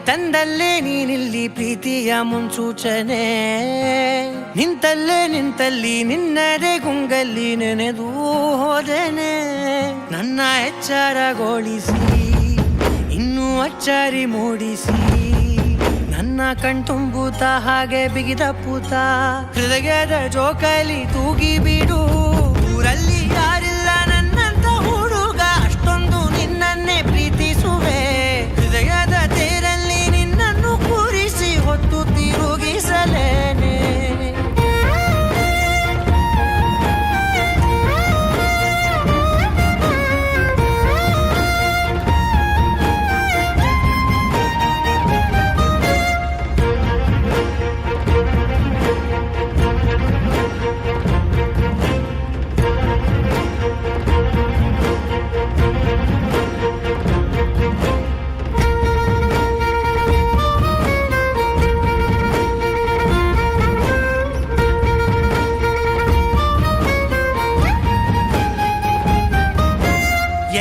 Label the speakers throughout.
Speaker 1: ತಂದಲ್ಲೇ ನೀನಿಲ್ಲಿ ಪ್ರೀತಿಯ ಮುನ್ಸೂಚನೆ, ನಿಂತಲ್ಲಿ ನಿನ್ನದೇ ಗುಂಗಲ್ಲಿ ನೆನೆದು ಹೋದೆನೆ. ನನ್ನ ಎಚ್ಚರಗೊಳಿಸಿ ಇನ್ನೂ ಅಚ್ಚರಿ ಮೂಡಿಸಿ, ನನ್ನ ಕಣ್ತುಂಬುತ್ತ ಹಾಗೆ ಬಿಗಿದ ಪೂತ ಹೃದಯದ ಜೋಕಾಲಿ ತೂಗಿ ಬಿಡು. ಊರಲ್ಲಿ ಯಾರಿಲ್ಲ ನನ್ನಂತ ಹುಡುಗ, ಅಷ್ಟೊಂದು ನಿನ್ನನ್ನೇ ಪ್ರೀತಿಸುವೆ. ಹೃದಯದ ತೇರಲ್ಲಿ ನಿನ್ನನ್ನು ಕೂರಿಸಿ ಹೊತ್ತು ತಿರುಗಿಸಲೇನೆ.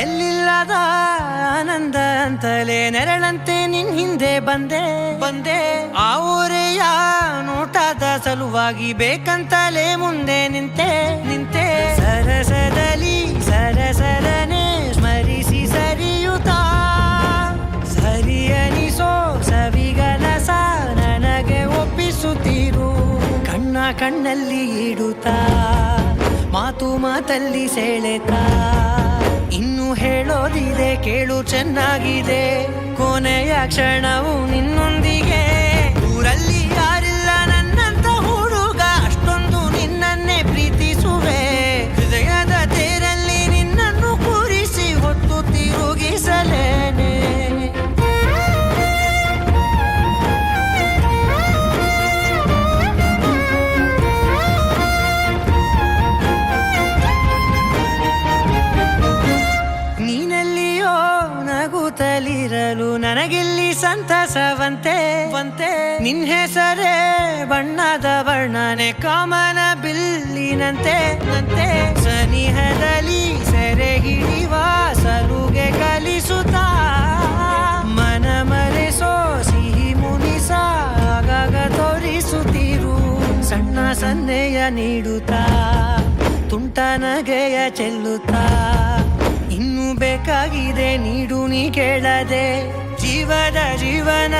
Speaker 1: ಎಲ್ಲಿಲ್ಲದ ಆನಂದ ಅಂತಲೇ ನೆರಳಂತೆ ನಿನ್ ಹಿಂದೆ ಬಂದೆ. ಆ ಊರೆಯ ನೋಟದ ಸಲುವಾಗಿ ಬೇಕಂತಲೇ ಮುಂದೆ ನಿಂತೆ. ಸರಸದಲ್ಲಿ ಸರಸರನೆ ಸ್ಮರಿಸಿ ಸರಿಯುತ್ತಾ, ಸರಿಯನಿಸೋ ಸವಿಗನಸ ನನಗೆ ಒಪ್ಪಿಸುತ್ತೀರು. ಕಣ್ಣಲ್ಲಿ ಇಡುತ್ತಾ, ಮಾತಲ್ಲಿ ಸೆಳೆತಾ, ಇನ್ನು ಹೇಳೋದಿದೆ ಕೇಳು ಚೆನ್ನಾಗಿದೆ. ಕೊನೆಯ ಕ್ಷಣವು ನಿನ್ನೊಂದಿಗೆ. ಊರಲ್ಲಿ ಯಾರಿಲ್ಲ ನನ್ನಂತ ಹುಡುಗ, ಅಷ್ಟೊಂದು ನಿನ್ನನ್ನೇ ಪ್ರೀತಿಸುವೆ. ಹೃದಯದ ತೇರಲ್ಲಿ ನಿನ್ನನ್ನು ಕೂರಿಸಿ ಹೊತ್ತು ತಿರುಗಿಸಲೇನೆ. ನಗುತ್ತಲಿರಲು ನನಗಿಲ್ಲಿ ಸಂತಸವಂತೆ. ನಿನ್ ಹೆಸರೇ ಬಣ್ಣದ ವರ್ಣನೆ ಕಾಮನ ಬಿಲ್ಲಿನಂತೆ. ಸನಿಹದಲ್ಲಿ ಸೆರೆ ಹಿಡಿಯುವ ಸಲುಗೆ ಕಲಿಸುತ್ತಾ, ಮನ ಮರೆಸೋ ಸಿಹಿ ಮುನಿಸ ಆಗಾಗ ತೋರಿಸುತ್ತಿರು. ಸಣ್ಣ ಸನ್ನೆಯ ನೀಡುತ್ತಾ, ತುಂಟ ನಗೆಯ ಚೆಲ್ಲುತ್ತಾ, ಇನ್ನೂ ಬೇಕಾಗಿದೆ ನೀಡು ನೀ ಕೇಳದೆ. ಜೀವನ